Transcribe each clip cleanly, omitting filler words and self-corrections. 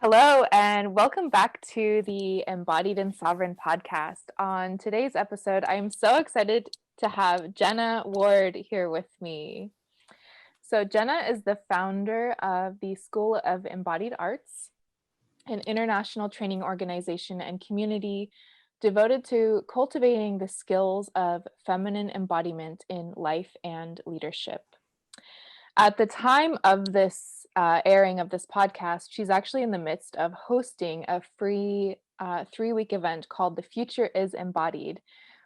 Hello, and welcome back to the Embodied and Sovereign podcast. On today's episode, I'm so excited to have Jenna Ward here with me. So, Jenna is the founder of the School of Embodied Arts, an international training organization and community devoted to cultivating the skills of feminine embodiment in life and leadership. At the time of this airing of this podcast, she's actually in the midst of hosting a free 3-week event called The Future is Embodied,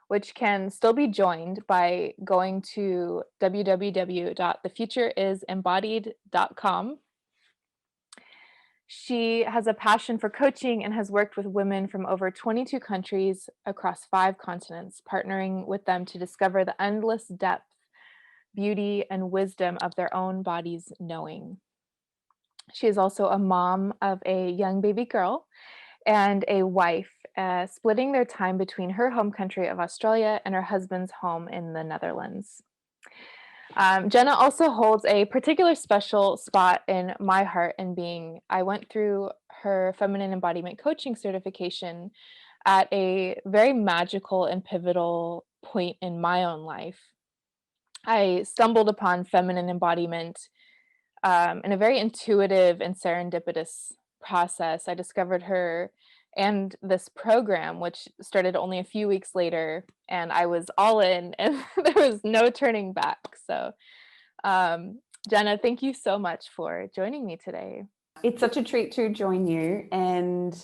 which can still be joined by going to www.thefutureisembodied.com. She has a passion for coaching and has worked with women from over 22 countries across 5 continents, partnering with them to discover the endless depth, beauty, and wisdom of their own bodies knowing. She is also a mom of a young baby girl and a wife, splitting their time between her home country of Australia and her husband's home in the Netherlands. Jenna also holds a particular special spot in my heart and being. I went through her feminine embodiment coaching certification at a very magical and pivotal point in my own life. I stumbled upon feminine embodiment in a very intuitive and serendipitous process. I discovered her and this program, which started only a few weeks later, and I was all in, and there was no turning back. So, Jenna, thank you so much for joining me today. It's such a treat to join you and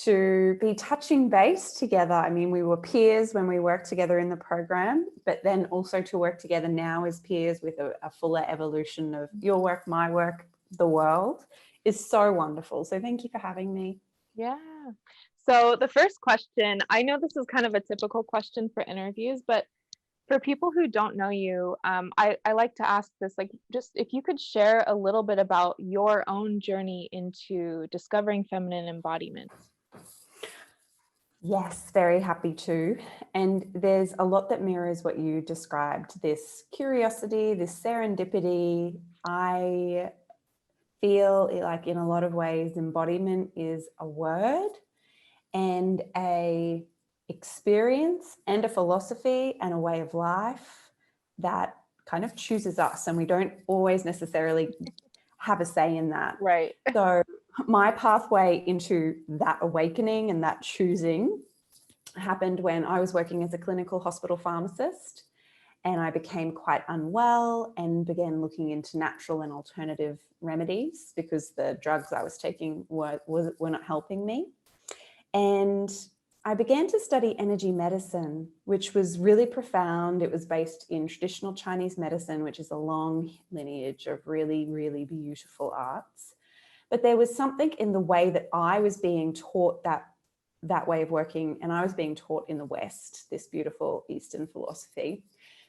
to be touching base together. I mean, we were peers when we worked together in the program, but then also to work together now as peers with a fuller evolution of your work, my work, the world is so wonderful. So thank you for having me. Yeah. So the first question, I know this is kind of a typical question for interviews, but for people who don't know you, I like to ask this, like, just if you could share a little bit about your own journey into discovering feminine embodiment. Yes, very happy to. And there's a lot that mirrors what you described, this curiosity, this serendipity. I feel like in a lot of ways, embodiment is a word and a experience and a philosophy and a way of life that kind of chooses us, and we don't always necessarily have a say in that. Right. So my pathway into that awakening and that choosing happened when I was working as a clinical hospital pharmacist, and I became quite unwell and began looking into natural and alternative remedies because the drugs I was taking were not helping me. And I began to study energy medicine, which was really profound. It was based in traditional Chinese medicine, which is a long lineage of really, really beautiful arts. But there was something in the way that I was being taught that way of working, and I was being taught in the West, this beautiful Eastern philosophy.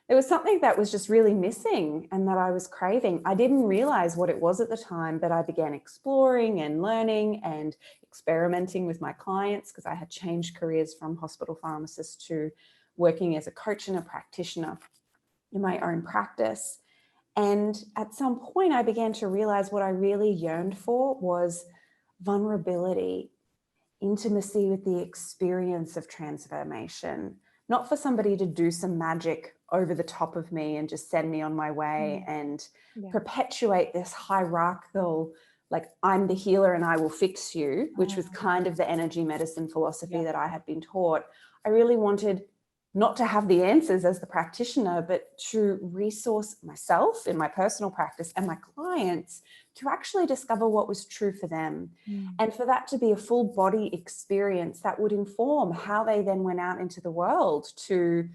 There was something that was just really missing and that I was craving. I didn't realize what it was at the time, but I began exploring and learning and experimenting with my clients because I had changed careers from hospital pharmacist to working as a coach and a practitioner in my own practice. And at some point, I began to realize what I really yearned for was vulnerability, intimacy with the experience of transformation, not for somebody to do some magic over the top of me and just send me on my way and perpetuate this hierarchical, like, I'm the healer and I will fix you, which was kind of the energy medicine philosophy that I had been taught. I really wanted not to have the answers as the practitioner, but to resource myself in my personal practice and my clients to actually discover what was true for them. And for that to be a full body experience that would inform how they then went out into the world to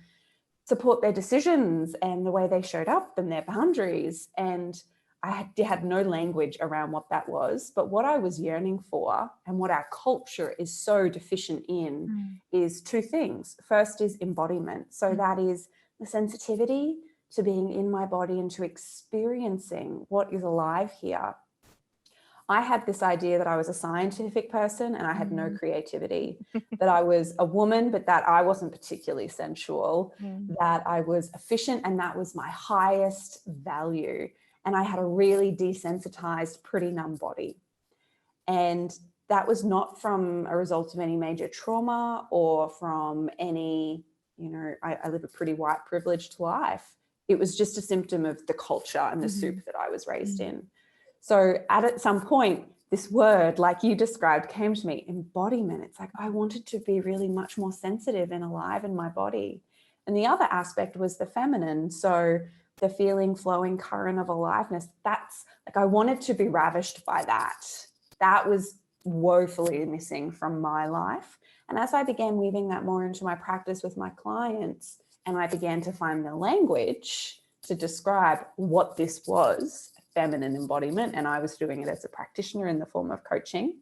support their decisions and the way they showed up and their boundaries. And I had no language around what that was, but what I was yearning for and what our culture is so deficient in is 2 things. First is embodiment. So that is the sensitivity to being in my body and to experiencing what is alive here. I had this idea that I was a scientific person and I had no creativity, that I was a woman, but that I wasn't particularly sensual, that I was efficient and that was my highest value. And I had a really desensitized, pretty numb body. And that was not from a result of any major trauma or from any, I live a pretty white privileged life. It was just a symptom of the culture and the soup that I was raised in. So at some point, this word, like you described, came to me, embodiment. It's like I wanted to be really much more sensitive and alive in my body. And the other aspect was the feminine. So the feeling, flowing current of aliveness, that's like I wanted to be ravished by that. That was woefully missing from my life. And as I began weaving that more into my practice with my clients, and I began to find the language to describe what this was, feminine embodiment, and I was doing it as a practitioner in the form of coaching,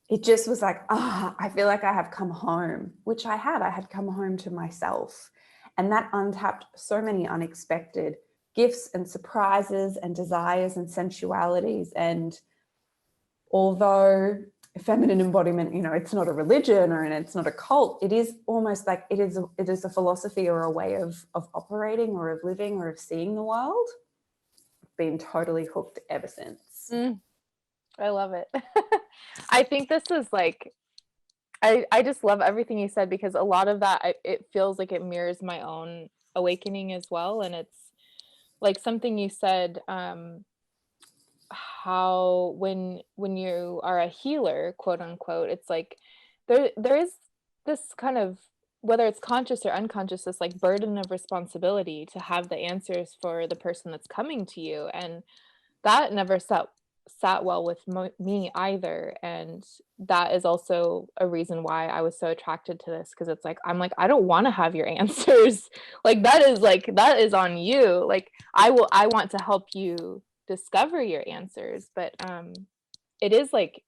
it just was like, I feel like I have come home, which I had come home to myself. And that untapped so many unexpected gifts and surprises and desires and sensualities. And although feminine embodiment, it's not a religion and it's not a cult, it is almost like it is a philosophy or a way of operating or of living or of seeing the world. Been totally hooked ever since. I love it. I think this is like, I just love everything you said, because a lot of that, it feels like it mirrors my own awakening as well. And it's like something you said, how when you are a healer, quote unquote, it's like there is this kind of, whether it's conscious or unconscious, this like burden of responsibility to have the answers for the person that's coming to you. And that never sat well with me either. And that is also a reason why I was so attracted to this, because it's like I'm like, I don't want to have your answers. That is on you. Like I want to help you discover your answers. But it is like,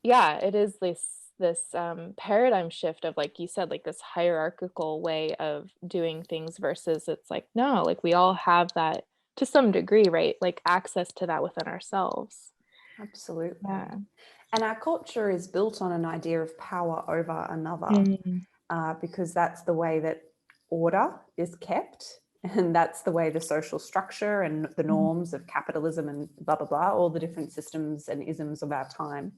yeah, it is this paradigm shift of, like you said, like this hierarchical way of doing things versus it's like, no, like we all have that to some degree, right? Like access to that within ourselves. Absolutely. Yeah. And our culture is built on an idea of power over another, because that's the way that order is kept. And that's the way the social structure and the norms of capitalism and blah, blah, blah, all the different systems and isms of our time.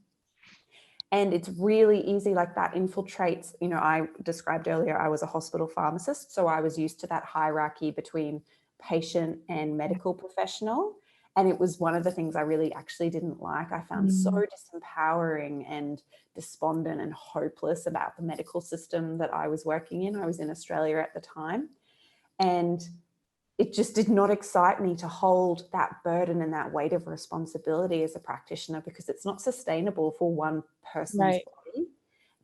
And it's really easy, like that infiltrates, I described earlier, I was a hospital pharmacist. So I was used to that hierarchy between patient and medical professional. And it was one of the things I really actually didn't like. I found so disempowering and despondent and hopeless about the medical system that I was working in. I was in Australia at the time. And it just did not excite me to hold that burden and that weight of responsibility as a practitioner, because it's not sustainable for one person's body,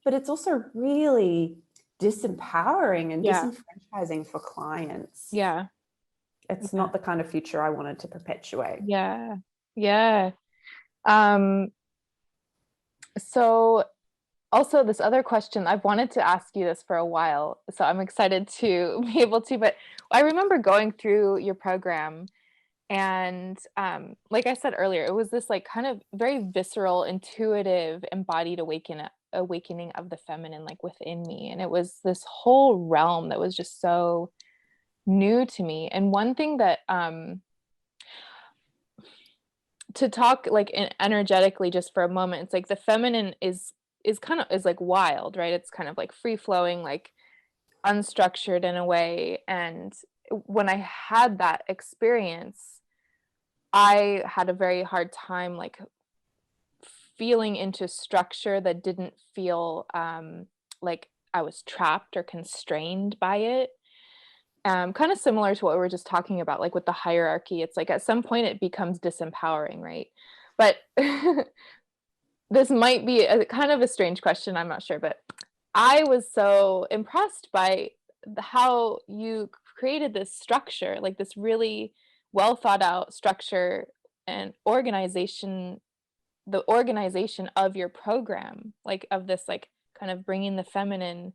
but it's also really disempowering and disenfranchising for clients. Yeah. It's not the kind of future I wanted to perpetuate. Yeah. Yeah. So also this other question, I've wanted to ask you this for a while, so I'm excited to be able to, but I remember going through your program and like I said earlier, it was this like kind of very visceral, intuitive, embodied awakening of the feminine, like within me. And it was this whole realm that was just so new to me. And one thing that to talk like energetically just for a moment, it's like the feminine is like wild, right? It's kind of like free flowing, like unstructured in a way. And when I had that experience, I had a very hard time like feeling into structure that didn't feel like I was trapped or constrained by it. Kind of similar to what we were just talking about, like with the hierarchy. It's like at some point it becomes disempowering, right? But this might be a kind of a strange question, I'm not sure, but I was so impressed by how you created this structure, like this really well thought out structure and organization, the organization of your program, like of this like kind of bringing the feminine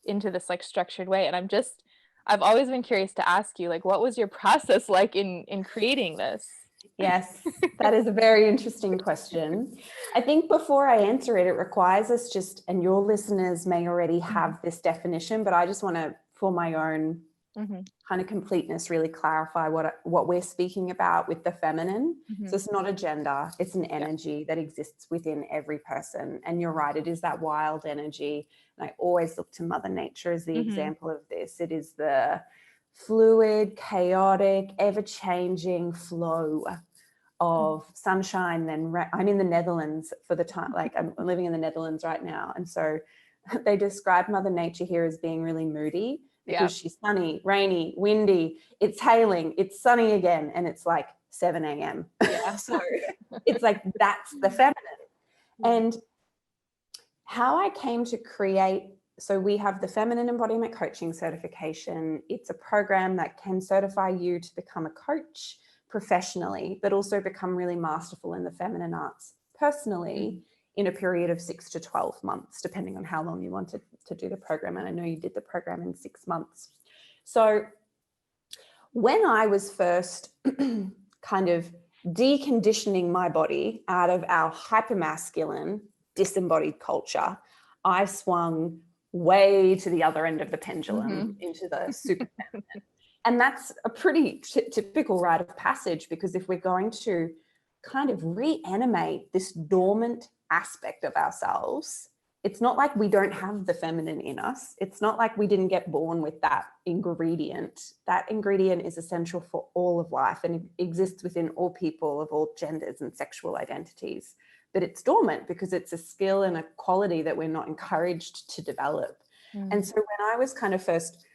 into this like structured way. And I've always been curious to ask you, like, what was your process like in creating this? Yes, that is a very interesting question. I think before I answer it, it requires us just, and your listeners may already have this definition, but I just want to, for my own kind of completeness, really clarify what we're speaking about with the feminine. So it's not a gender, it's an energy that exists within every person. And you're right, it is that wild energy. And I always look to Mother Nature as the example of this. It is the fluid, chaotic, ever-changing flow of sunshine. Then I'm in the Netherlands for the time, like I'm living in the Netherlands right now. And so they describe Mother Nature here as being really moody, because she's sunny, rainy, windy, it's hailing, it's sunny again, and it's like 7 a.m. So it's like, that's the feminine. And how I came to create, so we have the Feminine Embodiment Coaching Certification. It's a program that can certify you to become a coach professionally, but also become really masterful in the feminine arts personally in a period of 6 to 12 months, depending on how long you wanted to do the program. And I know you did the program in 6 months. So when I was first kind of deconditioning my body out of our hypermasculine, disembodied culture, I swung way to the other end of the pendulum into the super feminine. And that's a pretty typical rite of passage, because if we're going to kind of reanimate this dormant aspect of ourselves, it's not like we don't have the feminine in us. It's not like we didn't get born with that ingredient. That ingredient is essential for all of life and it exists within all people of all genders and sexual identities. But it's dormant because it's a skill and a quality that we're not encouraged to develop. And so when I was kind of first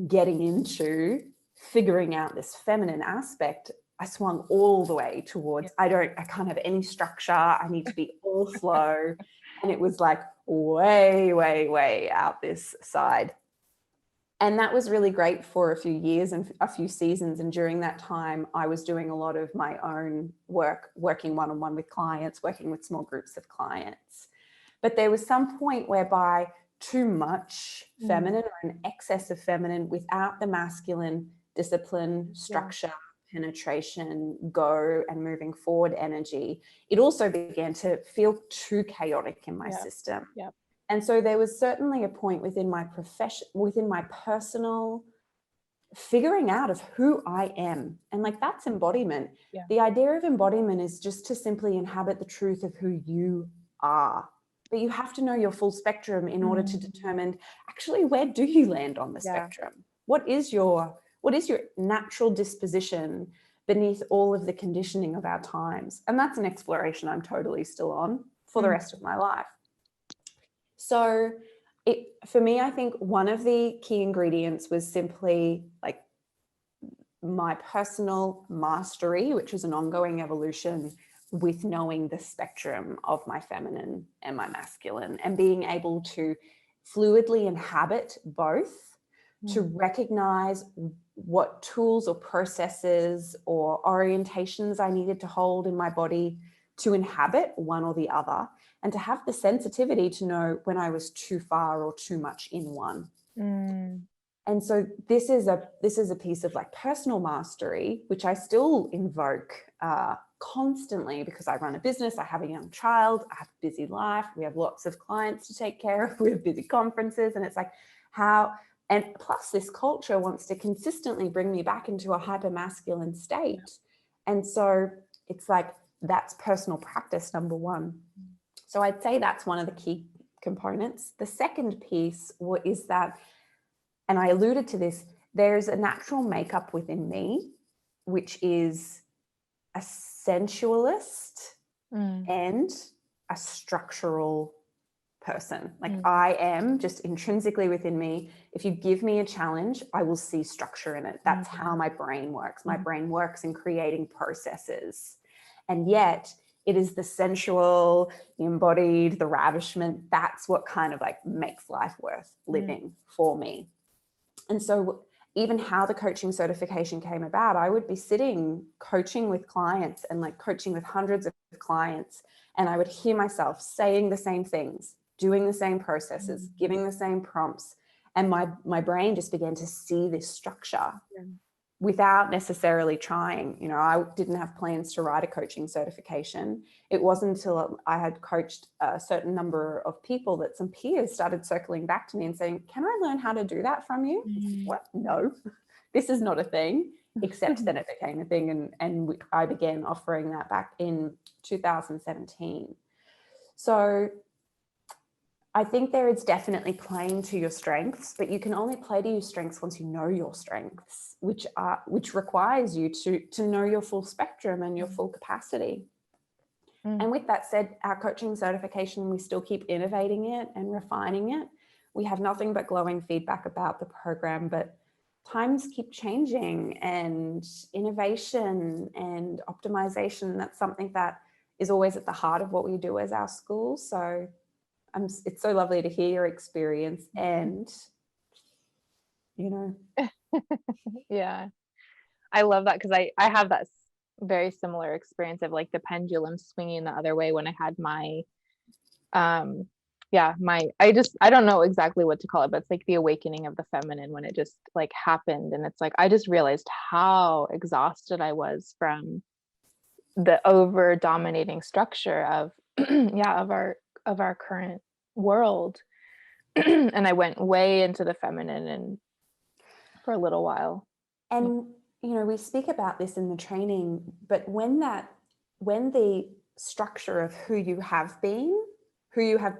getting into figuring out this feminine aspect, I swung all the way towards, I can't have any structure. I need to be all flow. And it was like way, way, way out this side. And that was really great for a few years and a few seasons. And during that time, I was doing a lot of my own work, working one-on-one with clients, working with small groups of clients. But there was some point whereby too much feminine or an excess of feminine without the masculine discipline, structure, penetration, go and moving forward energy, it also began to feel too chaotic in my system. And so there was certainly a point within my profession, within my personal figuring out of who I am. And like, that's embodiment. The idea of embodiment is just to simply inhabit the truth of who you are. But you have to know your full spectrum in order to determine actually, where do you land on the spectrum? What is your natural disposition beneath all of the conditioning of our times? And that's an exploration I'm totally still on for the rest of my life. So for me, I think one of the key ingredients was simply like my personal mastery, which is an ongoing evolution with knowing the spectrum of my feminine and my masculine, and being able to fluidly inhabit both, to recognize what tools or processes or orientations I needed to hold in my body to inhabit one or the other, and to have the sensitivity to know when I was too far or too much in one. And so this is a piece of like personal mastery, which I still invoke constantly, because I run a business, I have a young child, I have a busy life, we have lots of clients to take care of, we have busy conferences, and it's like and plus this culture wants to consistently bring me back into a hyper-masculine state. And so it's like, that's personal practice number one. So I'd say that's one of the key components. The second piece is that, and I alluded to this, there's a natural makeup within me, which is a sensualist and a structural person. Like I am just intrinsically within me. If you give me a challenge, I will see structure in it. That's how my brain works. My brain works in creating processes. And yet it is the sensual, the embodied, the ravishment. That's what kind of like makes life worth living for me. And so even how the coaching certification came about, I would be sitting coaching with clients and like coaching with hundreds of clients. And I would hear myself saying the same things, doing the same processes, giving the same prompts. And my brain just began to see this structure. without necessarily trying. You know, I didn't have plans to write a coaching certification. It wasn't until I had coached a certain number of people that some peers started circling back to me and saying, can I learn how to do that from you? What? No, this is not a thing. Except then it became a thing, and I began offering that back in 2017. So I think there is definitely playing to your strengths, but you can only play to your strengths once you know your strengths, which requires you to know your full spectrum and your full capacity. And with that said, our coaching certification, we still keep innovating it and refining it. We have nothing but glowing feedback about the program, but times keep changing, and innovation and optimization, that's something that is always at the heart of what we do as our school. So it's so lovely to hear your experience, and, you know. Yeah, I love that, because I have that very similar experience of like the pendulum swinging the other way when I had my I don't know exactly what to call it, but it's like the awakening of the feminine, when it just like happened. And it's like I just realized how exhausted I was from the over dominating structure of of our current world. And I went way into the feminine and for a little while. And, you know, we speak about this in the training, but when the structure of who you have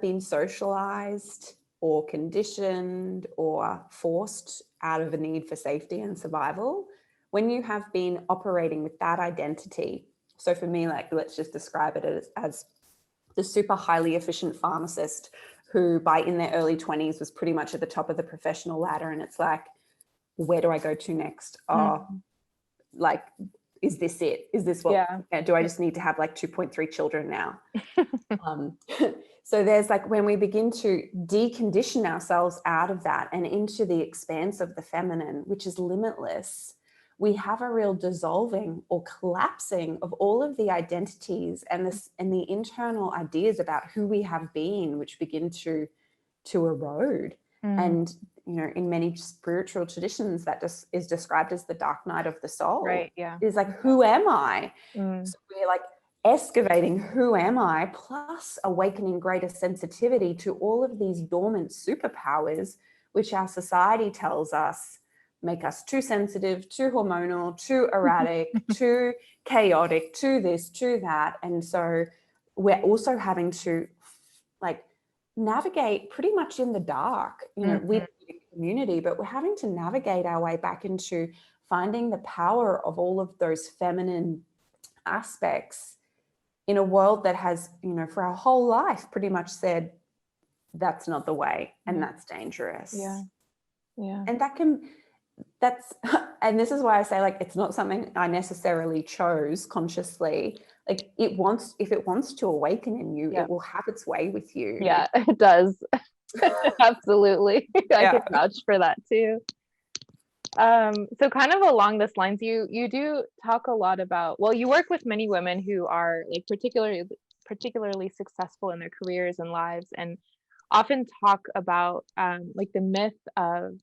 been socialized or conditioned or forced out of a need for safety and survival, when you have been operating with that identity. So for me, like, let's just describe it as the super highly efficient pharmacist who in their early 20s was pretty much at the top of the professional ladder. And it's like, where do I go to next? Like, is this it? Is this what, do I just need to have like 2.3 children now? So there's like, when we begin to decondition ourselves out of that and into the expanse of the feminine, which is limitless, we have a real dissolving or collapsing of all of the identities and the internal ideas about who we have been, which begin to erode. And, you know, in many spiritual traditions, that just is described as the dark night of the soul. Right. Yeah. It's like, who am I? So we're like excavating who am I, plus awakening greater sensitivity to all of these dormant superpowers, which our society tells us make us too sensitive, too hormonal, too erratic, too chaotic, too this, too that. And so we're also having to like navigate pretty much in the dark, you know, with the community, but we're having to navigate our way back into finding the power of all of those feminine aspects in a world that has, you know, for our whole life pretty much said that's not the way and that's dangerous. Yeah. And and this is why I say, like, it's not something I necessarily chose consciously. Like, if it wants to awaken in you, it will have its way with you. Yeah, it does. Absolutely. I can vouch for that too. So kind of along this lines, you do talk a lot about, well, you work with many women who are like particularly successful in their careers and lives, and often talk about like the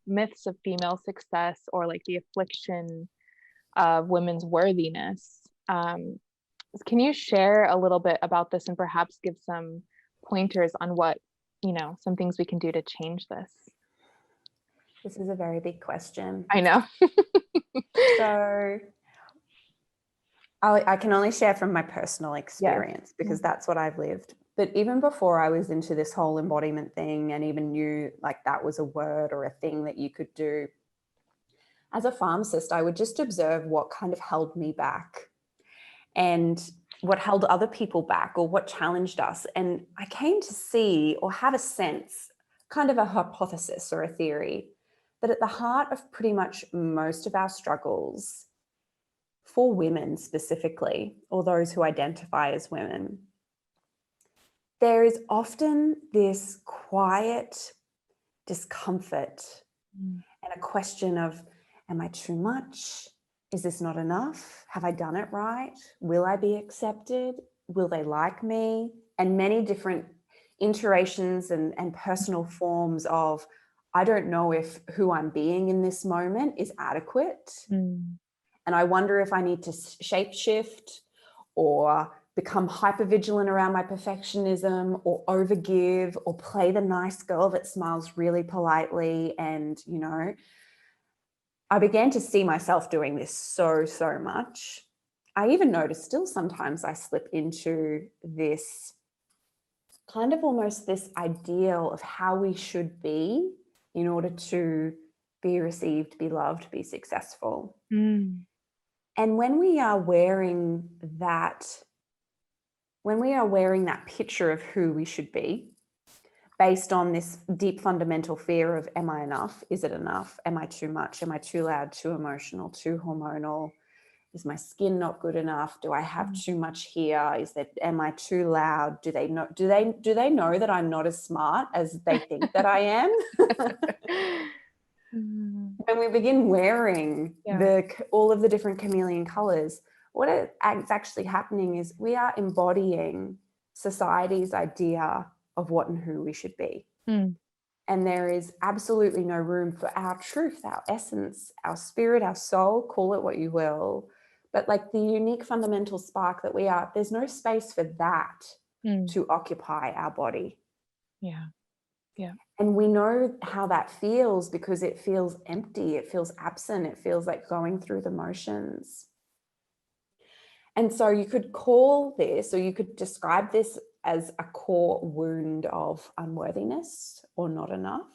myths of female success, or like the affliction of women's worthiness. Can you share a little bit about this and perhaps give some pointers on what, you know, some things we can do to change this? This is a very big question. I know. So I can only share from my personal experience because that's what I've lived. But even before I was into this whole embodiment thing and even knew like that was a word or a thing that you could do, as a pharmacist, I would just observe what kind of held me back and what held other people back or what challenged us. And I came to see or have a sense, kind of a hypothesis or a theory, that at the heart of pretty much most of our struggles, for women specifically, or those who identify as women, there is often this quiet discomfort and a question of, am I too much? Is this not enough? Have I done it right? Will I be accepted? Will they like me? And many different iterations and personal forms of, I don't know if who I'm being in this moment is adequate. And I wonder if I need to shape shift or become hypervigilant around my perfectionism, or overgive, or play the nice girl that smiles really politely. And, you know, I began to see myself doing this so much. I even notice still sometimes I slip into this kind of almost this ideal of how we should be in order to be received, be loved, be successful. Mm. And when we are wearing that picture of who we should be, based on this deep fundamental fear of, am I enough? Is it enough? Am I too much? Am I too loud, too emotional, too hormonal? Is my skin not good enough? Do I have too much here? Am I too loud? Do they know that I'm not as smart as they think that I am? When we begin wearing all of the different chameleon colors, what is actually happening is we are embodying society's idea of what and who we should be. And there is absolutely no room for our truth, our essence, our spirit, our soul, call it what you will. But like the unique fundamental spark that we are, there's no space for that to occupy our body. Yeah. And we know how that feels because it feels empty. It feels absent. It feels like going through the motions. And so you could call this, or you could describe this as a core wound of unworthiness or not enough.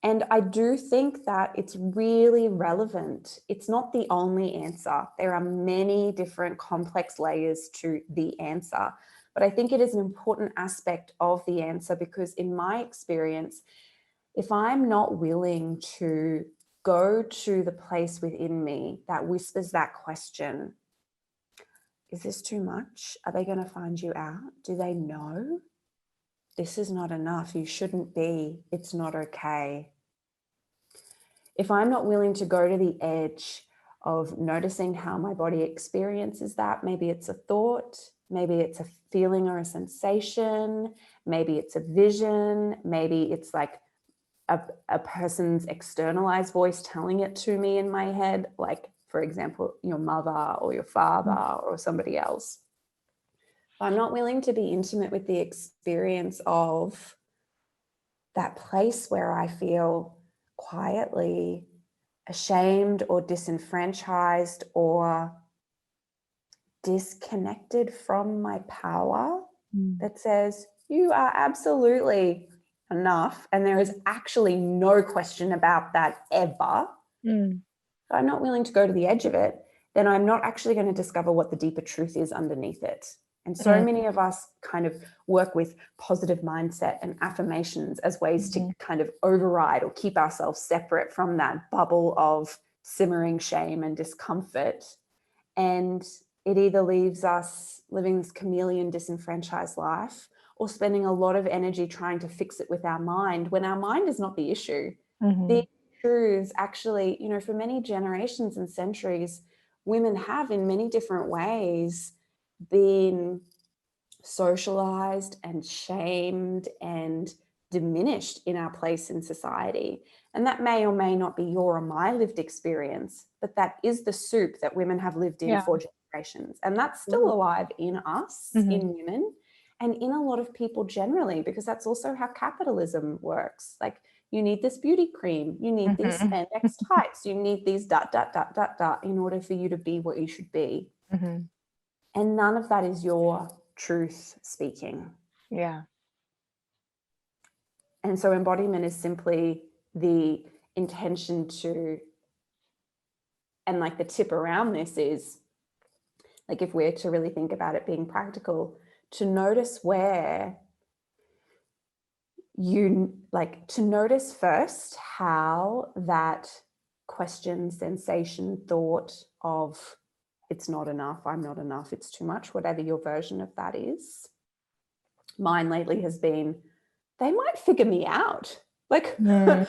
And I do think that it's really relevant. It's not the only answer. There are many different complex layers to the answer. But I think it is an important aspect of the answer because in my experience, if I'm not willing to go to the place within me that whispers that question, is this too much? Are they going to find you out? Do they know? This is not enough. You shouldn't be. It's not okay. If I'm not willing to go to the edge of noticing how my body experiences that, maybe it's a thought, maybe it's a feeling or a sensation, maybe it's a vision, maybe it's like a person's externalized voice telling it to me in my head, like, for example, your mother or your father or somebody else. If I'm not willing to be intimate with the experience of that place where I feel quietly ashamed or disenfranchised or disconnected from my power, that says you are absolutely enough and there is actually no question about that ever. If I'm not willing to go to the edge of it, then I'm not actually going to discover what the deeper truth is underneath it. And so many of us kind of work with positive mindset and affirmations as ways to kind of override or keep ourselves separate from that bubble of simmering shame and discomfort. And it either leaves us living this chameleon disenfranchised life or spending a lot of energy trying to fix it with our mind when our mind is not the issue. The issue is actually, you know, for many generations and centuries, women have in many different ways been socialized and shamed and diminished in our place in society. And that may or may not be your or my lived experience, but that is the soup that women have lived in for generations. And that's still alive in us, in women, and in a lot of people generally, because that's also how capitalism works. Like, you need this beauty cream, you need these spandex tights, you need these ... in order for you to be what you should be. And none of that is your truth speaking. Yeah. And so embodiment is simply the intention to, and like the tip around this is, like, if we're to really think about it being practical, to notice where to notice first how that question, sensation, thought of it's not enough, I'm not enough, it's too much, whatever your version of that is. Mine lately has been, they might figure me out. Like, they might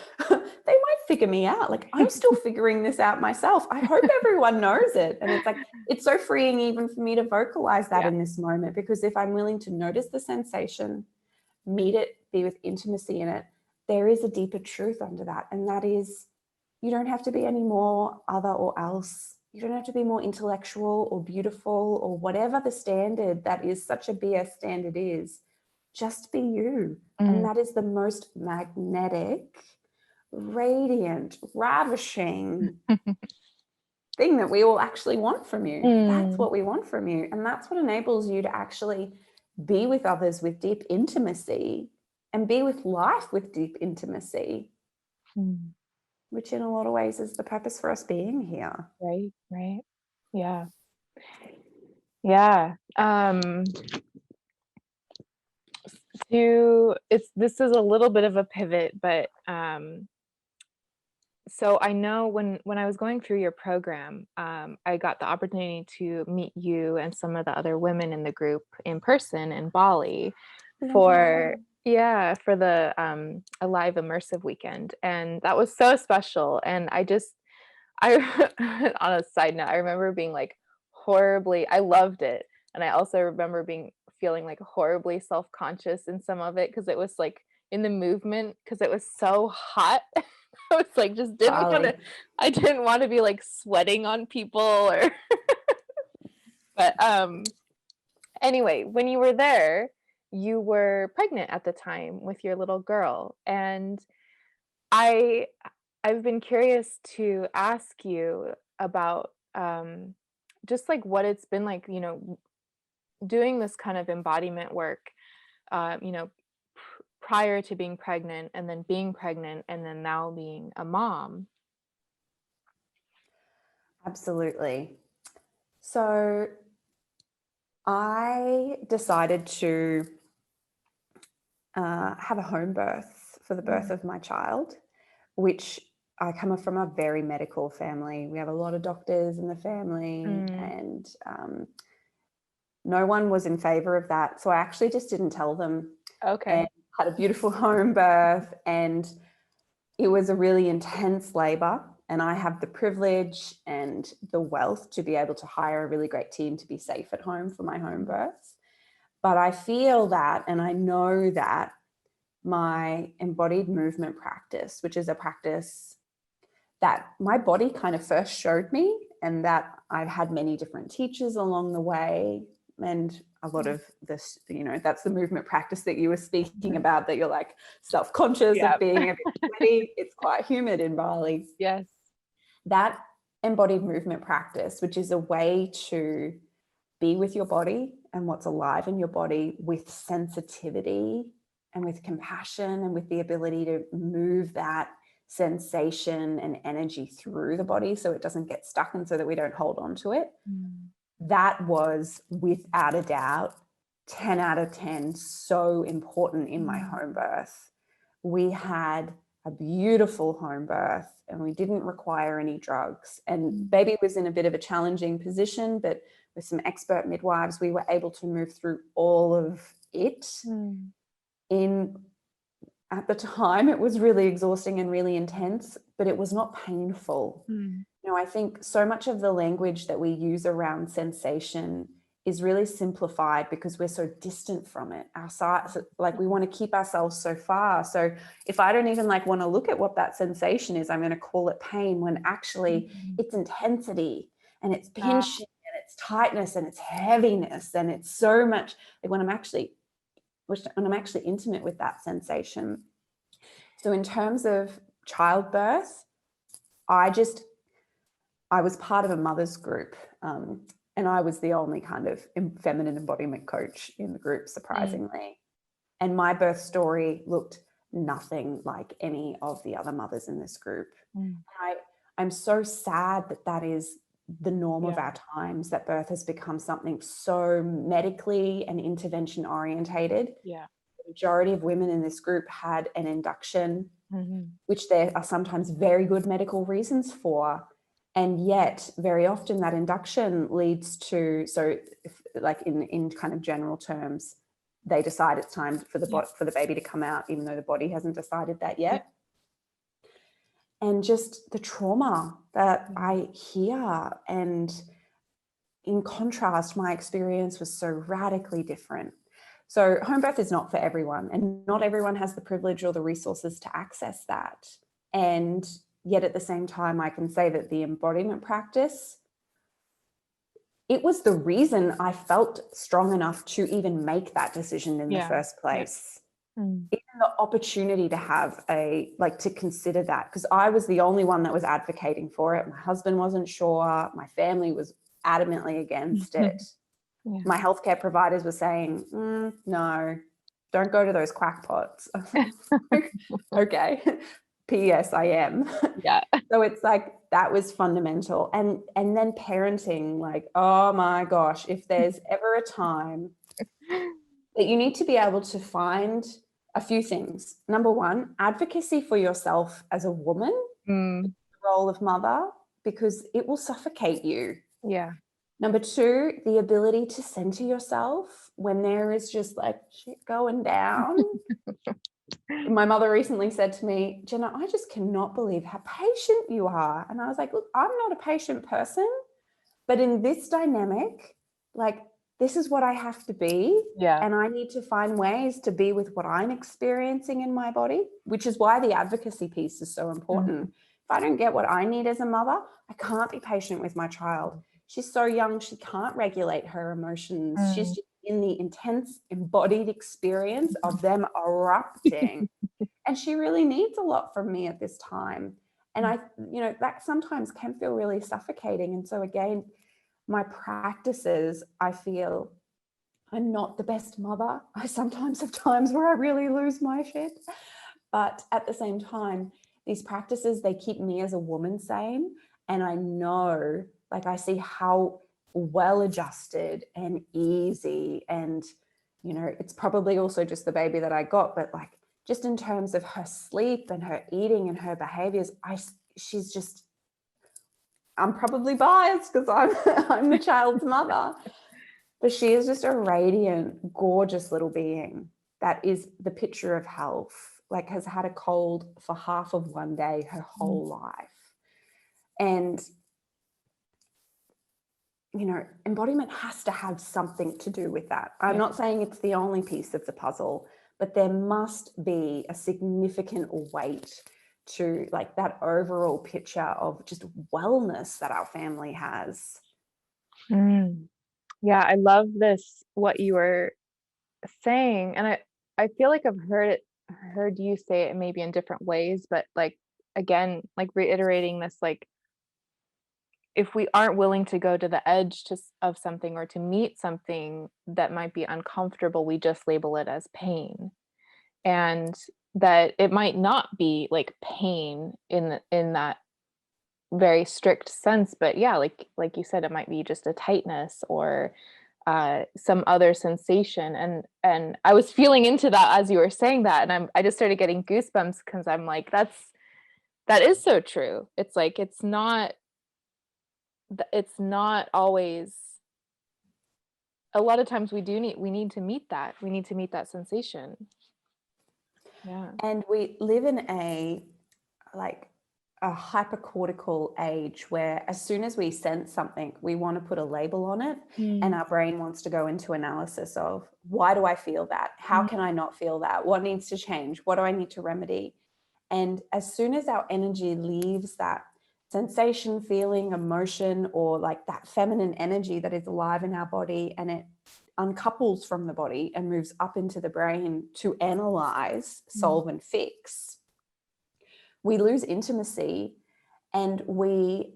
figure me out. Like, I'm still figuring this out myself. I hope everyone knows it. And it's like, it's so freeing even for me to vocalize that in this moment, because if I'm willing to notice the sensation, meet it, be with intimacy in it, there is a deeper truth under that. And that is, you don't have to be any more, other, or else. You don't have to be more intellectual or beautiful or whatever the standard that is such a BS standard is. Just be you. And Mm. that is the most magnetic, radiant, ravishing thing that we all actually want from you. That's Mm. what we want from you. And that's what enables you to actually be with others with deep intimacy and be with life with deep intimacy, Mm. which in a lot of ways is the purpose for us being here. Right, right. Yeah. Yeah. This is a little bit of a pivot, but so I know when I was going through your program, I got the opportunity to meet you and some of the other women in the group in person in Bali for Wow. yeah, for the a live immersive weekend. And that was so special. And I on a side note, I remember being like horribly I loved it. And I also remember feeling like horribly self-conscious in some of it because it was like in the movement because it was so hot. I was like just didn't want to Bali. I didn't want to be like sweating on people or but anyway, when you were there, you were pregnant at the time with your little girl and I I've been curious to ask you about just like what it's been like, doing this kind of embodiment work, prior to being pregnant and then being pregnant and then now being a mom. Absolutely. So I decided to have a home birth for the birth Mm. of my child, which I come from a very medical family. We have a lot of doctors in the family, Mm. and no one was in favor of that. So I actually just didn't tell them and Okay. had a beautiful home birth. And it was a really intense labor. And I have the privilege and the wealth to be able to hire a really great team to be safe at home for my home births. But I feel that, and I know that my embodied movement practice, which is a practice that my body kind of first showed me, and that I've had many different teachers along the way. And a lot of this, that's the movement practice that you were speaking about, that you're like self-conscious Yeah. of being a bit sweaty. It's quite humid in Bali. Yes. That embodied movement practice, which is a way to be with your body and what's alive in your body with sensitivity and with compassion and with the ability to move that sensation and energy through the body so it doesn't get stuck and so that we don't hold on to it. Mm. That was without a doubt 10 out of 10 so important in my Mm. home birth. We had a beautiful home birth and we didn't require any drugs. And baby was in a bit of a challenging position, but with some expert midwives, we were able to move through all of it. Mm. At the time, it was really exhausting and really intense, but it was not painful. Mm. I think so much of the language that we use around sensation is really simplified because we're so distant from it. Like we want to keep ourselves so far. So if I don't even want to look at what that sensation is, I'm going to call it pain when actually Mm. it's intensity and it's Yeah. pinching and it's tightness and it's heaviness and it's so much like when I'm actually intimate with that sensation. So in terms of childbirth, I was part of a mother's group, and I was the only kind of feminine embodiment coach in the group, Mm. surprisingly. And my birth story looked nothing like any of the other mothers in this group. Mm. I'm so sad that that is the norm of Yeah. our times, that birth has become something so medically and intervention orientated. Yeah. The majority of women in this group had an induction, Mhm. which there are sometimes very good medical reasons for. And yet very often that induction leads to, so if, like in kind of general terms, they decide it's time for Yeah. for the baby to come out, even though the body hasn't decided that Yeah. yet. And just the trauma that I hear, and in contrast, my experience was so radically different. So home birth is not for everyone, and not everyone has the privilege or the resources to access that. And yet at the same time, I can say that the embodiment practice it was the reason I felt strong enough to even make that decision in the first place. Mm. Even the opportunity to have to consider that, because I was the only one that was advocating for it. My husband wasn't sure. My family was adamantly against it. Yeah. My healthcare providers were saying, no, don't go to those quackpots. Okay. P.S. I am. Yeah. So it's like, that was fundamental. And then parenting, like, oh my gosh, if there's ever a time that you need to be able to find a few things. Number one, advocacy for yourself as a woman, the role of mother, because it will suffocate you. Yeah. Number two, the ability to center yourself when there is just like shit going down. My mother recently said to me, Jenna, I just cannot believe how patient you are. And I was like, look, I'm not a patient person, but in this dynamic, like, this is what I have to be. Yeah. And I need to find ways to be with what I'm experiencing in my body, which is why the advocacy piece is so important. If I don't get what I need as a mother, I can't be patient with my child. She's so young, she can't regulate her emotions. She's just in the intense embodied experience of them erupting. And she really needs a lot from me at this time. And that sometimes can feel really suffocating. And so again, my practices, I feel I'm not the best mother. I sometimes have times where I really lose my shit. But at the same time, these practices, they keep me as a woman sane. And I know, like, I see how well adjusted and easy, and, it's probably also just the baby that I got, but like, just in terms of her sleep and her eating and her behaviors, she's just, I'm probably biased because I'm the child's mother, but she is just a radiant, gorgeous little being that is the picture of health, like has had a cold for half of one day her whole life. And, embodiment has to have something to do with that. I'm not saying it's the only piece of the puzzle, but there must be a significant weight to like that overall picture of just wellness that our family has. Yeah, I love this, what you were saying. And I feel like I've heard you say it maybe in different ways, but like, again, like reiterating this, like, if we aren't willing to go to the edge of something or to meet something that might be uncomfortable, we just label it as pain. And that it might not be like pain in that very strict sense, but yeah, like you said, it might be just a tightness or some other sensation. And I was feeling into that as you were saying that, and I just started getting goosebumps because I'm like, that is so true. It's like it's not always. A lot of times we need to meet that. We need to meet that sensation. Yeah. And we live in a hypercortical age where as soon as we sense something, we want to put a label on it, and our brain wants to go into analysis of, why do I feel that? How can I not feel that? What needs to change? What do I need to remedy? And as soon as our energy leaves that sensation, feeling, emotion, or like that feminine energy that is alive in our body, and it uncouples from the body and moves up into the brain to analyze, solve, and fix, we lose intimacy, and we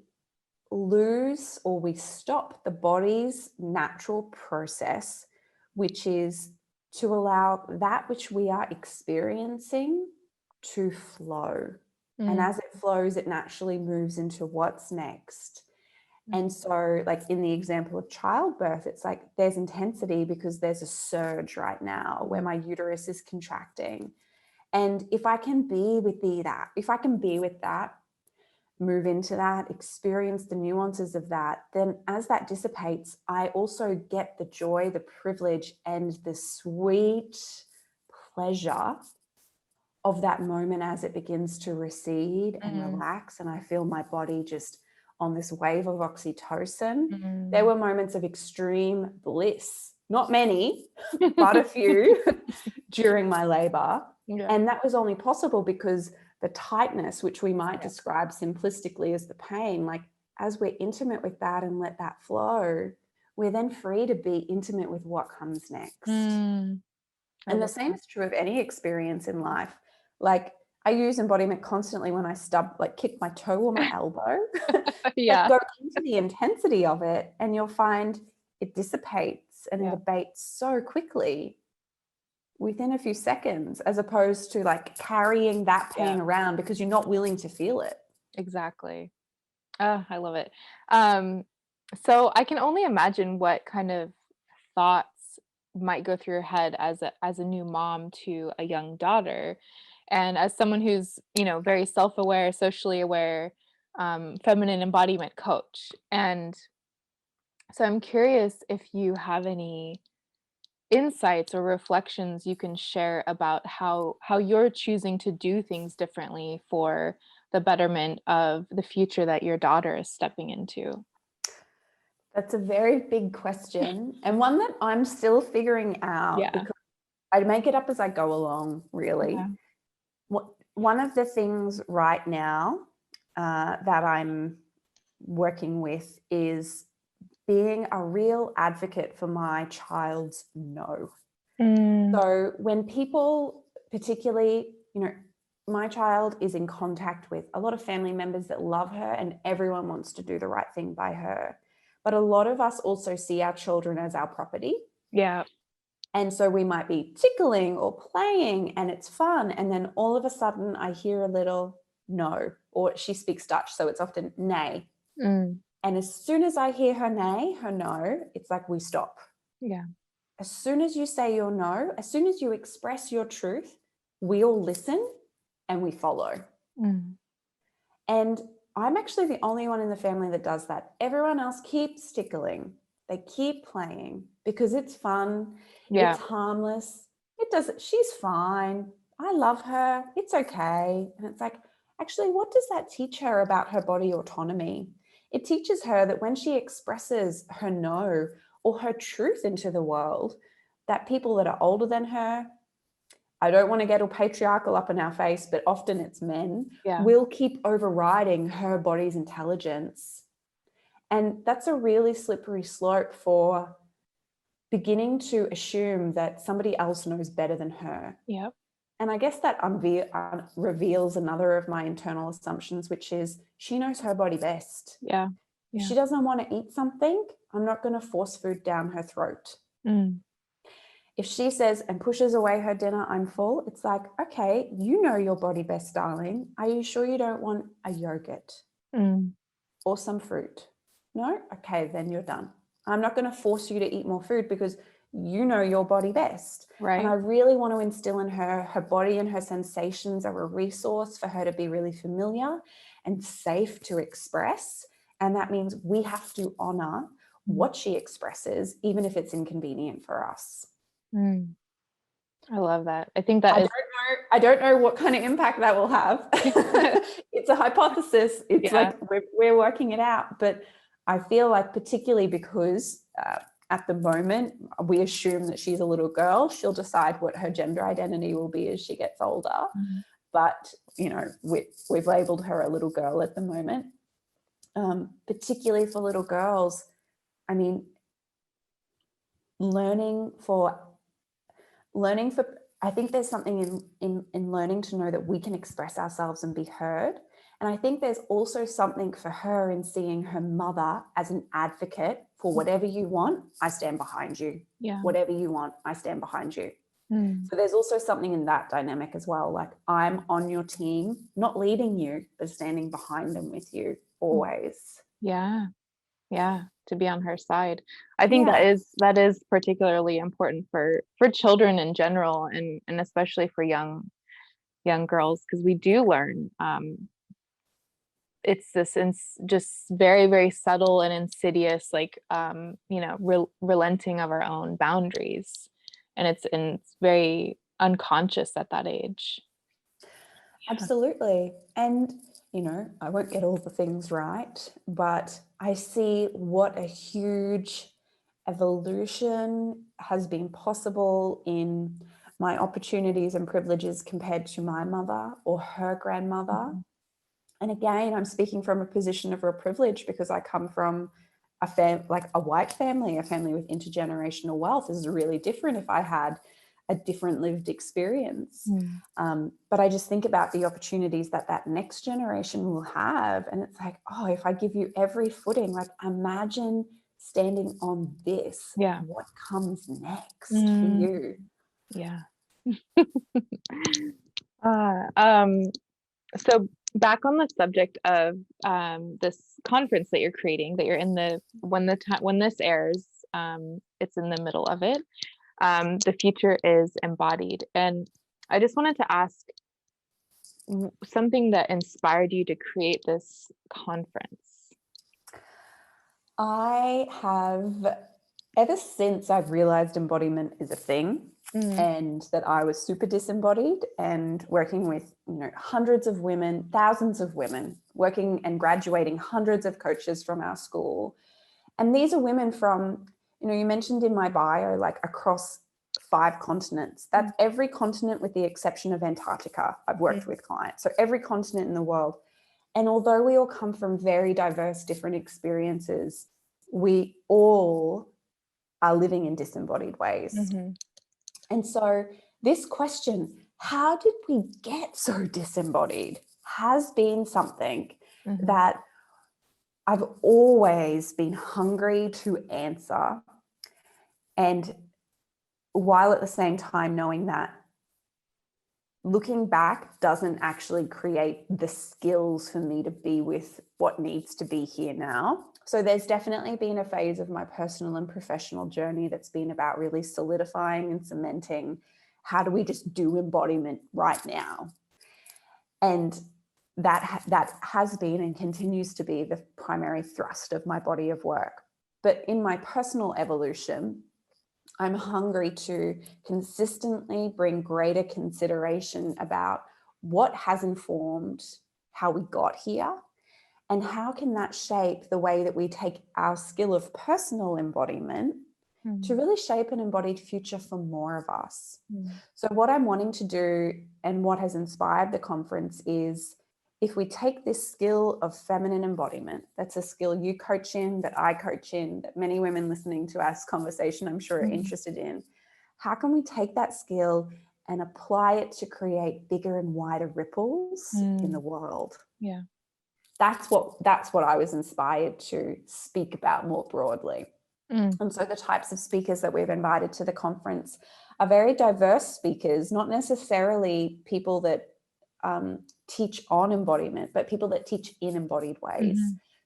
lose, or we stop the body's natural process, which is to allow that which we are experiencing to flow. And as it flows, it naturally moves into what's next. And so, like in the example of childbirth, it's like there's intensity because there's a surge right now where my uterus is contracting. And if I can be with that, move into that, experience the nuances of that, then as that dissipates, I also get the joy, the privilege, and the sweet pleasure of that moment as it begins to recede and relax. And I feel my body just on this wave of oxytocin. There were moments of extreme bliss, not many, but a few during my labor. And that was only possible because the tightness, which we might describe simplistically as the pain, like as we're intimate with that and let that flow, we're then free to be intimate with what comes next. Mm, I And the love same that. is true of any experience in life. Like, I use embodiment constantly when I kick my toe or my elbow. Like, Yeah. go into the intensity of it and you'll find it dissipates and it Yeah. abates so quickly within a few seconds, as opposed to like carrying that pain Yeah. around because you're not willing to feel it. Exactly. Oh, I love it. Um, so I can only imagine what kind of thoughts might go through your head as a new mom to a young daughter, and as someone who's, very self-aware, socially aware, feminine embodiment coach. And so I'm curious if you have any insights or reflections you can share about how you're choosing to do things differently for the betterment of the future that your daughter is stepping into. That's a very big question, and one that I'm still figuring out Yeah. because I make it up as I go along, really. Yeah. One of the things right now that I'm working with is being a real advocate for my child's no. Mm, So when people, particularly, my child is in contact with a lot of family members that love her and everyone wants to do the right thing by her. But a lot of us also see our children as our property. yeah. And so we might be tickling or playing and it's fun. And then all of a sudden I hear a little no, or she speaks Dutch. So it's often nay. Mm, And as soon as I hear her nay, her no, it's like we stop. yeah. As soon as you say your no, as soon as you express your truth, we all listen and we follow. Mm, And I'm actually the only one in the family that does that. Everyone else keeps tickling. They keep playing because it's fun. yeah. It's harmless. It does. She's fine. I love her. It's okay. And it's like, actually, what does that teach her about her body autonomy? It teaches her that when she expresses her no or her truth into the world, that people that are older than her, I don't want to get all patriarchal up in our face, but often it's men, Yeah. will keep overriding her body's intelligence. And that's a really slippery slope for beginning to assume that somebody else knows better than her. Yep. And I guess that reveals another of my internal assumptions, which is she knows her body best. Yeah. If Yeah. she doesn't want to eat something, I'm not going to force food down her throat. Mm, If she says and pushes away her dinner, I'm full, it's like, okay, you know your body best, darling. Are you sure you don't want a yogurt mm, or some fruit? No? Okay, then you're done. I'm not going to force you to eat more food because you know your body best. And I right. really want to instill in her body and her sensations are a resource for her to be really familiar and safe to express. And that means we have to honor Mm, what she expresses, even if it's inconvenient for us. mm. I love that. I think that is. I don't know what kind of impact that will have. It's a hypothesis. It's Yeah. like we're working it out. But I feel like, particularly because at the moment we assume that she's a little girl, she'll decide what her gender identity will be as she gets older. Mm, But we've labelled her a little girl at the moment. Particularly for little girls, I mean, learning for I think there's something in learning to know that we can express ourselves and be heard. And I think there's also something for her in seeing her mother as an advocate for whatever you want, I stand behind you. yeah. Whatever you want, I stand behind you. Mm, So there's also something in that dynamic as well. Like, I'm on your team, not leading you, but standing behind them with you mm. always. Yeah. Yeah. To be on her side. I think Yeah. that is particularly important for children in general, and especially for young girls, because we do learn, it's this just very, very subtle and insidious, like, relenting of our own boundaries, and it's very unconscious at that age. Yeah. Absolutely. And, I won't get all the things right, but I see what a huge evolution has been possible in my opportunities and privileges compared to my mother or her grandmother. Mhm. And again, I'm speaking from a position of real privilege because I come from like a white family, a family with intergenerational wealth is really different if I had a different lived experience. But I just think about the opportunities that next generation will have. And it's like, oh, if I give you every footing, like imagine standing on this, Yeah. what comes next for you? Yeah. So back on the subject of this conference that you're creating, that you're in when this airs, it's in the middle of it. The future is embodied, and I just wanted to ask something that inspired you to create this conference. I have, ever since I've realized embodiment is a thing, and that I was super disembodied, and working with, hundreds of women, thousands of women, working and graduating hundreds of coaches from our school. And these are women from, you mentioned in my bio, like across 5 continents. That's every continent with the exception of Antarctica. I've worked with clients. So every continent in the world. And although we all come from very diverse, different experiences, we all are living in disembodied ways. And so this question, how did we get so disembodied, has been something that I've always been hungry to answer. And while at the same time knowing that looking back doesn't actually create the skills for me to be with what needs to be here now. So there's definitely been a phase of my personal and professional journey that's been about really solidifying and cementing, how do we just do embodiment right now? And that has been and continues to be the primary thrust of my body of work. But in my personal evolution, I'm hungry to consistently bring greater consideration about what has informed how we got here, and how can that shape the way that we take our skill of personal embodiment to really shape an embodied future for more of us. So what I'm wanting to do, and what has inspired the conference, is if we take this skill of feminine embodiment, that's a skill you coach in, that I coach in, that many women listening to our conversation I'm sure are interested in, how can we take that skill and apply it to create bigger and wider ripples in the world? Yeah. That's what I was inspired to speak about more broadly. And so the types of speakers that we've invited to the conference are very diverse speakers, not necessarily people that teach on embodiment, but people that teach in embodied ways.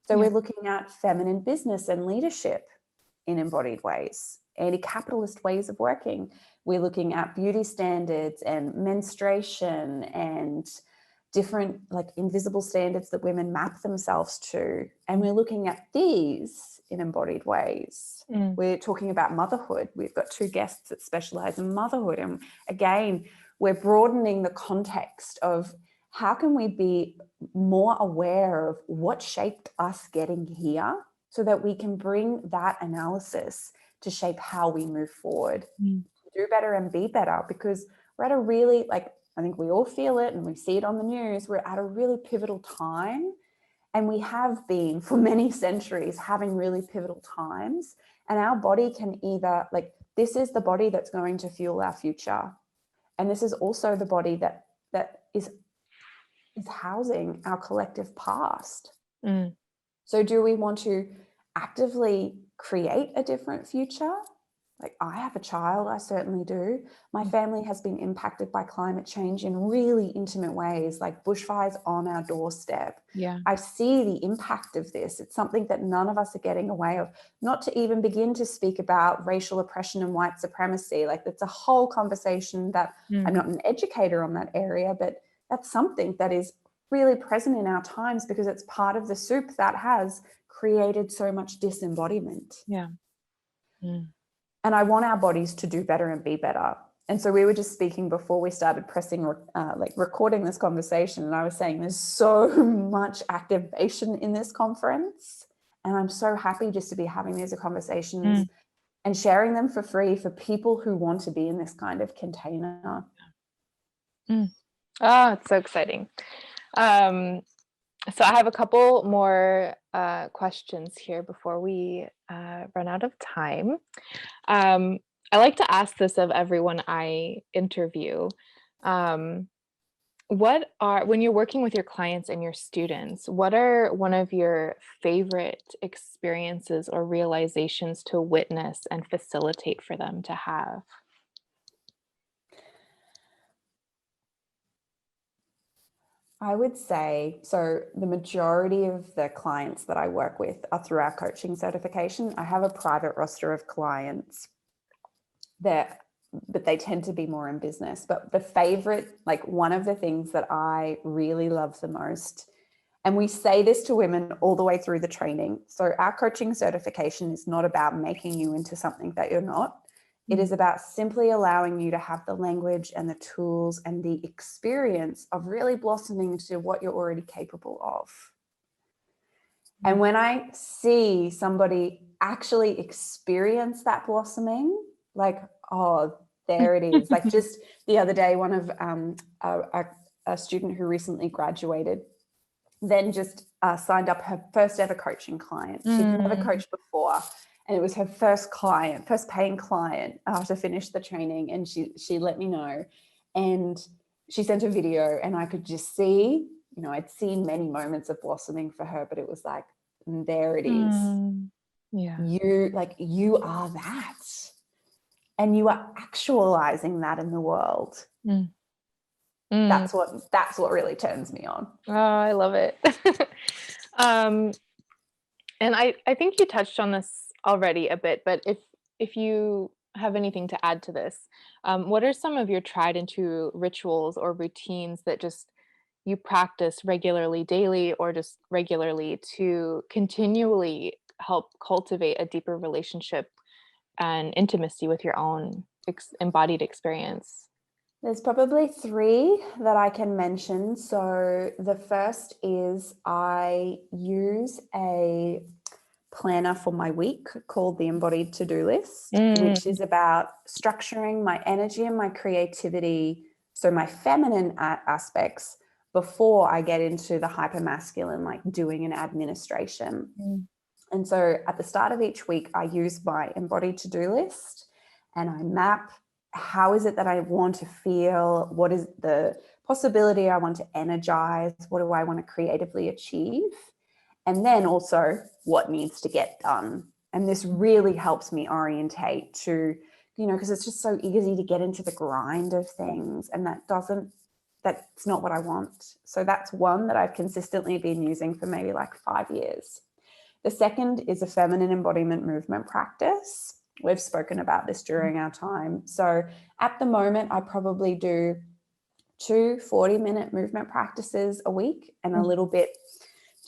So we're looking at feminine business and leadership in embodied ways, anti-capitalist ways of working. We're looking at beauty standards and menstruation and different like invisible standards that women map themselves to. And we're looking at these in embodied ways. We're talking about motherhood. We've got 2 guests that specialize in motherhood. And again, we're broadening the context of how can we be more aware of what shaped us getting here, so that we can bring that analysis to shape how we move forward, do better and be better. Because we're at a really, like, I think we all feel it and we see it on the news, we're at a really pivotal time. And we have been for many centuries having really pivotal times. And our body can either, like, this is the body that's going to fuel our future. And this is also the body that is housing our collective past. So do we want to actively create a different future? Like, I have a child, I certainly do. My family has been impacted by climate change in really intimate ways, like bushfires on our doorstep. I see the impact of this. It's something that none of us are getting away of, not to even begin to speak about racial oppression and white supremacy. Like, it's a whole conversation that I'm not an educator on that area, but that's something that is really present in our times, because it's part of the soup that has created so much disembodiment. And I want our bodies to do better and be better. And so we were just speaking before we started recording this conversation. And I was saying there's so much activation in this conference. And I'm so happy just to be having these conversations and sharing them for free for people who want to be in this kind of container. Oh, it's so exciting. So I have a couple more questions here before we run out of time. Um, I like to ask this of everyone I interview. Um, when you're working with your clients and your students, what are one of your favorite experiences or realizations to witness and facilitate for them to have? I would say, so the majority of the clients that I work with are through our coaching certification. I have a private roster of clients that, but they tend to be more in business. But the favorite, like one of the things that I really love the most, and we say this to women all the way through the training. So our coaching certification is not about making you into something that you're not. It is about simply allowing you to have the language and the tools and the experience of really blossoming into what you're already capable of. And when I see somebody actually experience that blossoming, like, oh, there it is. Like just the other day, one of a student who recently graduated then just signed up her first ever coaching client. She'd never coached before. And it was her first client, first paying client to finish the training. And she let me know. And she sent a video and I could just see, I'd seen many moments of blossoming for her, but it was like, there it is. Yeah. You are that. And you are actualizing that in the world. That's what really turns me on. Oh, I love it. And I think you touched on this already a bit, but if you have anything to add to this, what are some of your tried and true rituals or routines that just you practice regularly, daily, or just regularly to continually help cultivate a deeper relationship and intimacy with your own embodied experience? There's probably three that I can mention. So the first is I use a planner for my week called the Embodied to-do list, which is about structuring my energy and my creativity, so my feminine aspects, before I get into the hypermasculine, like doing an administration. And so at the start of each week, I use my Embodied to-do list and I map how is it that I want to feel, what is the possibility I want to energize, what do I want to creatively achieve, and then also what needs to get done. And this really helps me orientate to, because it's just so easy to get into the grind of things, and that's not what I want. So that's one that I've consistently been using for maybe like 5 years. The second is a feminine embodiment movement practice. We've spoken about this during our time. So at the moment, I probably do 2 40-minute movement practices a week and a little bit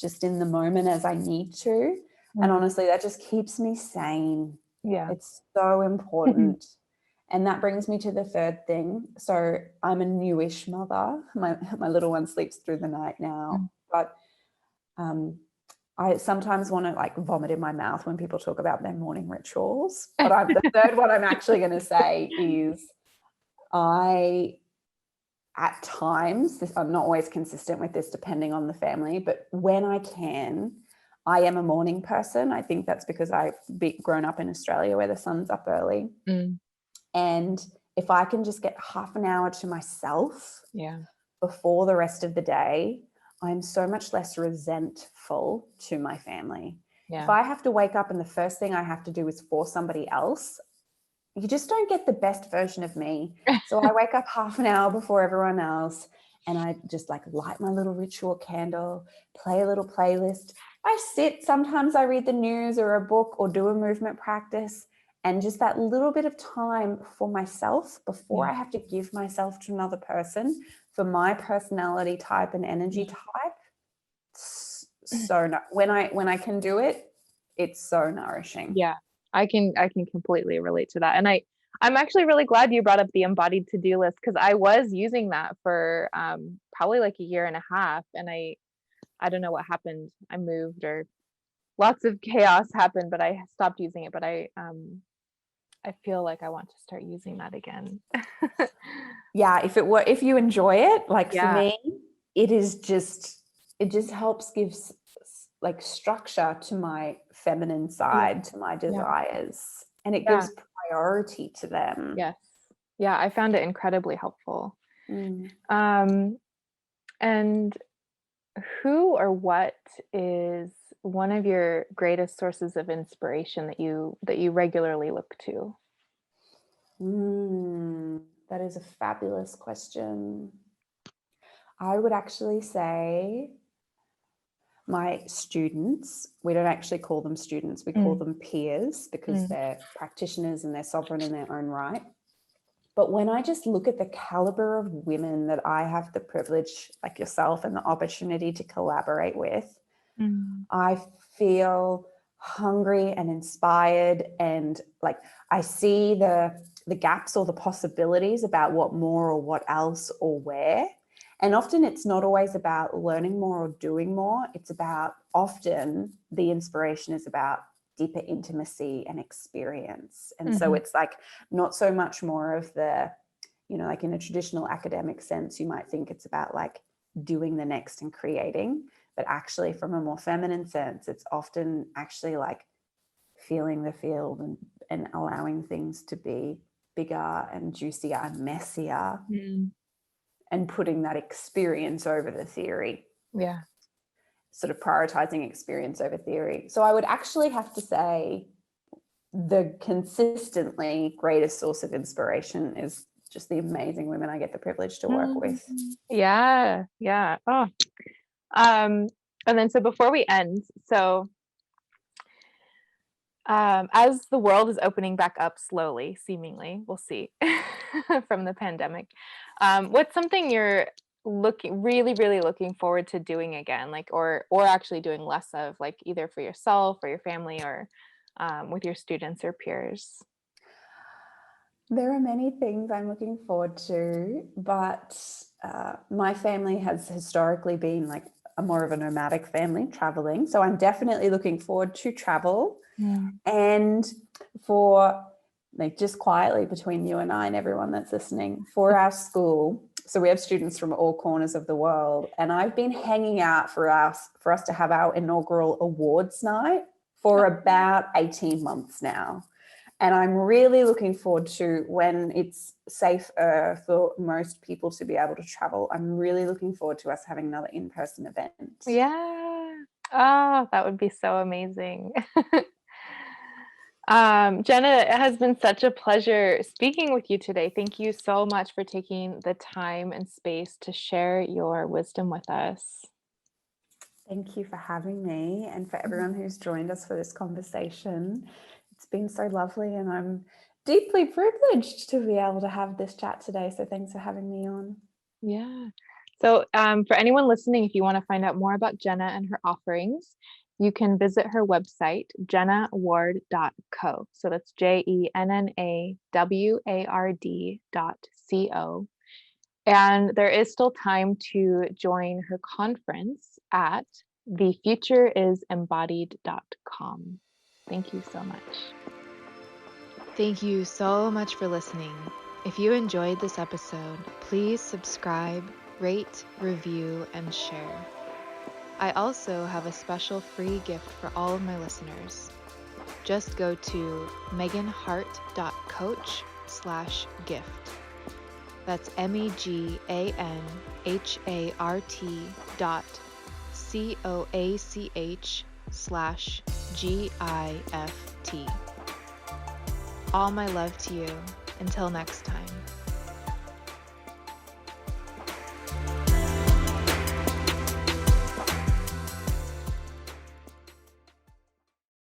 just in the moment as I need to. And honestly, that just keeps me sane. Yeah. It's so important. And that brings me to the third thing. So I'm a newish mother. My little one sleeps through the night now, but I sometimes want to like vomit in my mouth when people talk about their morning rituals. But the third one I'm actually going to say is at times, I'm not always consistent with this depending on the family, but when I can, I am a morning person. I think that's because I've grown up in Australia where the sun's up early. And if I can just get half an hour to myself before the rest of the day, I'm so much less resentful to my family. If I have to wake up and the first thing I have to do is for somebody else, you just don't get the best version of me. So I wake up half an hour before everyone else and I just like light my little ritual candle, play a little playlist. I sit, sometimes I read the news or a book or do a movement practice, and just that little bit of time for myself before I have to give myself to another person for my personality type and energy type. So when I can do it, it's so nourishing. Yeah, I can completely relate to that. And I'm actually really glad you brought up the embodied to-do list, because I was using that for probably like a year and a half, and I don't know what happened. I moved or lots of chaos happened, but I stopped using it. But I feel like I want to start using that again. Yeah, if you enjoy it, like for Yeah. me, it is just it just helps give like structure to my feminine Yeah. side, to my Yeah. desires, and it Yeah. gives priority to them. Yes. Yeah, I found it incredibly helpful. Mm. And who or what is one of your greatest sources of inspiration that you regularly look to? That is a fabulous question. I would actually say my students. We don't actually call them students, we call them peers, because they're practitioners and they're sovereign in their own right. But when I just look at the caliber of women that I have the privilege, like yourself, and the opportunity to collaborate with, I feel hungry and inspired, and like I see the gaps or the possibilities about what more or what else or where. And often it's not always about learning more or doing more. It's about, often the inspiration is about deeper intimacy and experience. And so it's like not so much more of the, like in a traditional academic sense, you might think it's about like doing the next and creating, but actually from a more feminine sense, it's often actually like feeling the field and allowing things to be bigger and juicier and messier, and putting that experience over the theory. Yeah. Sort of prioritizing experience over theory. So I would actually have to say the consistently greatest source of inspiration is just the amazing women I get the privilege to work with. Yeah. Yeah. Oh. And then so before we end, so as the world is opening back up slowly, seemingly, we'll see, from the pandemic, what's something you're really looking forward to doing again, like, or actually doing less of, like either for yourself or your family, or with your students or peers? There are many things I'm looking forward to, but my family has historically been like a more of a nomadic family, traveling. So I'm definitely looking forward to travel. And for, like, just quietly between you and I and everyone that's listening, for our school, so we have students from all corners of the world, and I've been hanging out for us to have our inaugural awards night for about 18 months now. And I'm really looking forward to when it's safe for most people to be able to travel. I'm really looking forward to us having another in-person event. Yeah. Oh, that would be so amazing. Jenna, it has been such a pleasure speaking with you today. Thank you so much for taking the time and space to share your wisdom with us. Thank you for having me, and for everyone who's joined us for this conversation. It's been so lovely, and I'm deeply privileged to be able to have this chat today. So thanks for having me on. Yeah. So for anyone listening, if you want to find out more about Jenna and her offerings, you can visit her website, jennaward.co. So that's JENNAWARD.co. And there is still time to join her conference at thefutureisembodied.com. Thank you so much. Thank you so much for listening. If you enjoyed this episode, please subscribe, rate, review, and share. I also have a special free gift for all of my listeners. Just go to meganhart.coach/gift. That's MEGANHART.COACH/GIFT. All my love to you. Until next time.